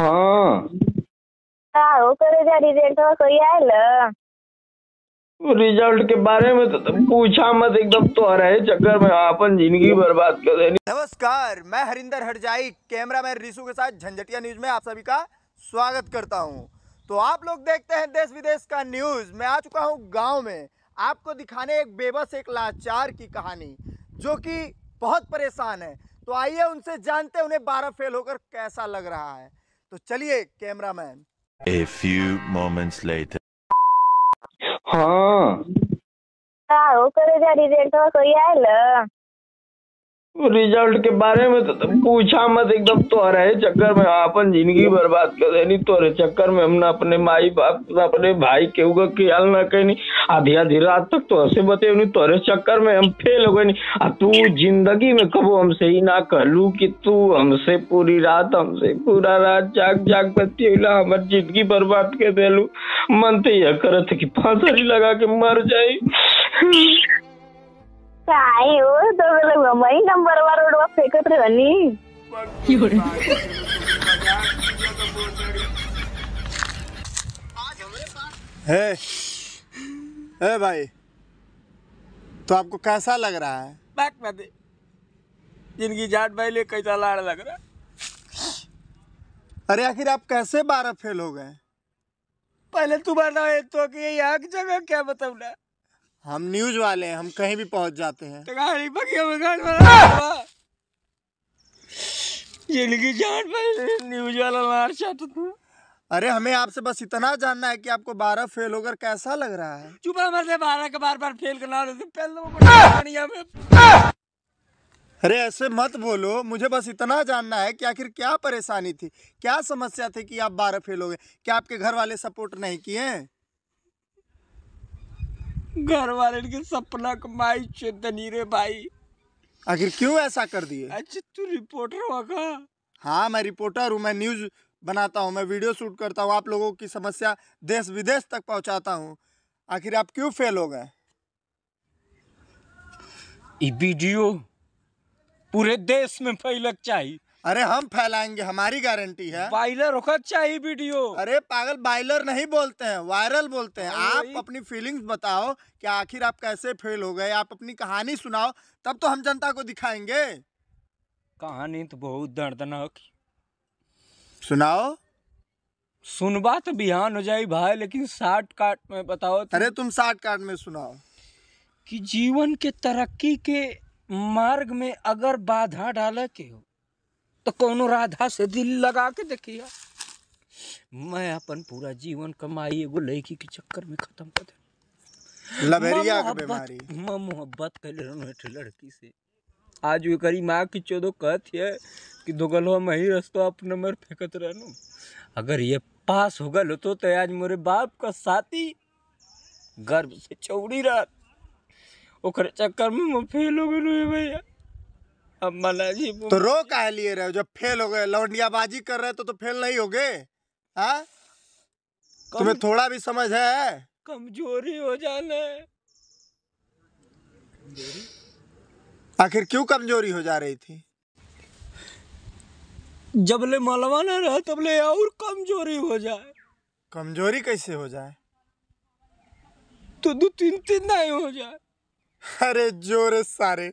हाँ, हो करे जा रिजल्ट कोई आयल। रिजल्ट के बारे में तो तुम पूछा मत, एकदम तोहरे चक्कर में अपन जिंदगी बर्बाद कर देनी। नमस्कार, मैं हरिंदर हरजाई कैमरामैन रिसु के साथ झंझटिया न्यूज में आप सभी का स्वागत करता हूं। तो आप लोग देखते हैं देश विदेश का न्यूज। मैं आ चुका हूं गांव में आपको दिखाने एक बेबस एक लाचार की कहानी जो कि बहुत परेशान है। तो आइए उनसे जानते हैं उन्हें 12 फेल होकर कैसा लग रहा है। तो चलिए cameraman. A few moments later. हाँ, हो करे जा रिजल्ट कोई आयल। रिजल्ट के बारे में तो तुम पूछा मत, एकदम तोहरे चक्कर में अपन जिंदगी बर्बाद कर देनी। तोहरे चक्कर में हमने अपने माई बाप अपने भाई केहू का ख्याल ना करनी। आधी आधी रात तक तो ऐसे बतेवनी, तोहरे चक्कर में हम फेल हो गए। आ तू जिंदगी में कबो हमसे ही ना कहलू कि तू हमसे पूरी रात हमसे पूरा रात जाग जाग बतियला हमार जिंदगी बर्बाद कर देलू। मन तो यह करत है कि फांसी लगा के मर जाई। काय हो तो मई नंबर वर रोडवा फेकत रहनी। है भाई, तो आपको कैसा लग रहा है? बैक में दे जिनकी जाट भाई ले कैसा लाड़ लग रहा। अरे आखिर आप कैसे 12 फेल हो गए? पहले तू बताओ तो कि यहाँ की जगह क्या बताऊँ ना। हम न्यूज वाले हैं, हम कहीं भी पहुंच जाते हैं। तो गाड़ी बगिया में गाड़ी वाला जिनकी जाट भाई न्यूज वाला लाड़ चाहता था। अरे हमें आपसे बस इतना जानना है कि आपको 12 फेल होकर कैसा लग रहा है? चुप मर से 12 के बार बार फेल करना पहले में। अरे ऐसे मत बोलो, मुझे बस इतना जानना है कि आखिर क्या परेशानी थी, क्या समस्या थी कि आप 12 फेल हो गए? क्या आपके घर वाले सपोर्ट नहीं किए? घर वाले के सपना कमाई चेतनी रे भाई। आखिर क्यों ऐसा कर दिए? अच्छा तू रिपोर्टर हुआ का? हाँ मैं रिपोर्टर हूँ, मैं न्यूज बनाता हूँ, मैं वीडियो शूट करता हूँ, आप लोगों की समस्या देश विदेश तक पहुँचाता हूँ। आखिर आप क्यों फेल हो गए? ये वीडियो पूरे देश में फैलक चाहिए। अरे हम फैलाएंगे, हमारी गारंटी है। वायरल होकर चाहिए वीडियो। अरे पागल, बाइलर नहीं बोलते हैं, वायरल बोलते हैं। आप अपनी फीलिंग्स बताओ कि आखिर आप कैसे फेल हो गए, आप अपनी कहानी सुनाओ, तब तो हम जनता को दिखाएंगे। कहानी तो बहुत दर्दनाक सुनाओ। सुनबा तो बिहान हो जाए भाई, लेकिन शॉर्ट काट में बताओ। अरे तुम शॉर्ट काट में सुनाओ। कि जीवन के तरक्की के मार्ग में अगर बाधा डाले के हो तो कोनो राधा से दिल लगा के देखिए। मैं अपन पूरा जीवन कमाई एगो लड़की के चक्कर में खत्म कर दे। लबेरिया की बीमारी। मैं मोहब्बत कर लड़की से। आज वे करी माँ की चोदो कहती है कि दोगलवा में ही रस्तो अपने मर फेंकत रहनू। अगर ये पास हो गल तो आज मोरे बाप का साथी गर्भ से चौड़ी रात ओकर चक्कर में मैं फेल हो गए भैया। अब मना जी तो रो काहे लिए रहे हो? जब फेल हो गए, लौंडियाबाजी कर रहे तो फेल नहीं हो गए? हाँ, तुम्हें थोड़ा भी समझ है? कमजोरी हो जाना है। आखिर क्यों कमजोरी हो जा रही थी? जब ले मलवा ना रहा तब ले और कमजोरी हो जाए। कमजोरी कैसे हो जाए? तो 2 3 दिन नहीं हो जाए। अरे जोरे सारे,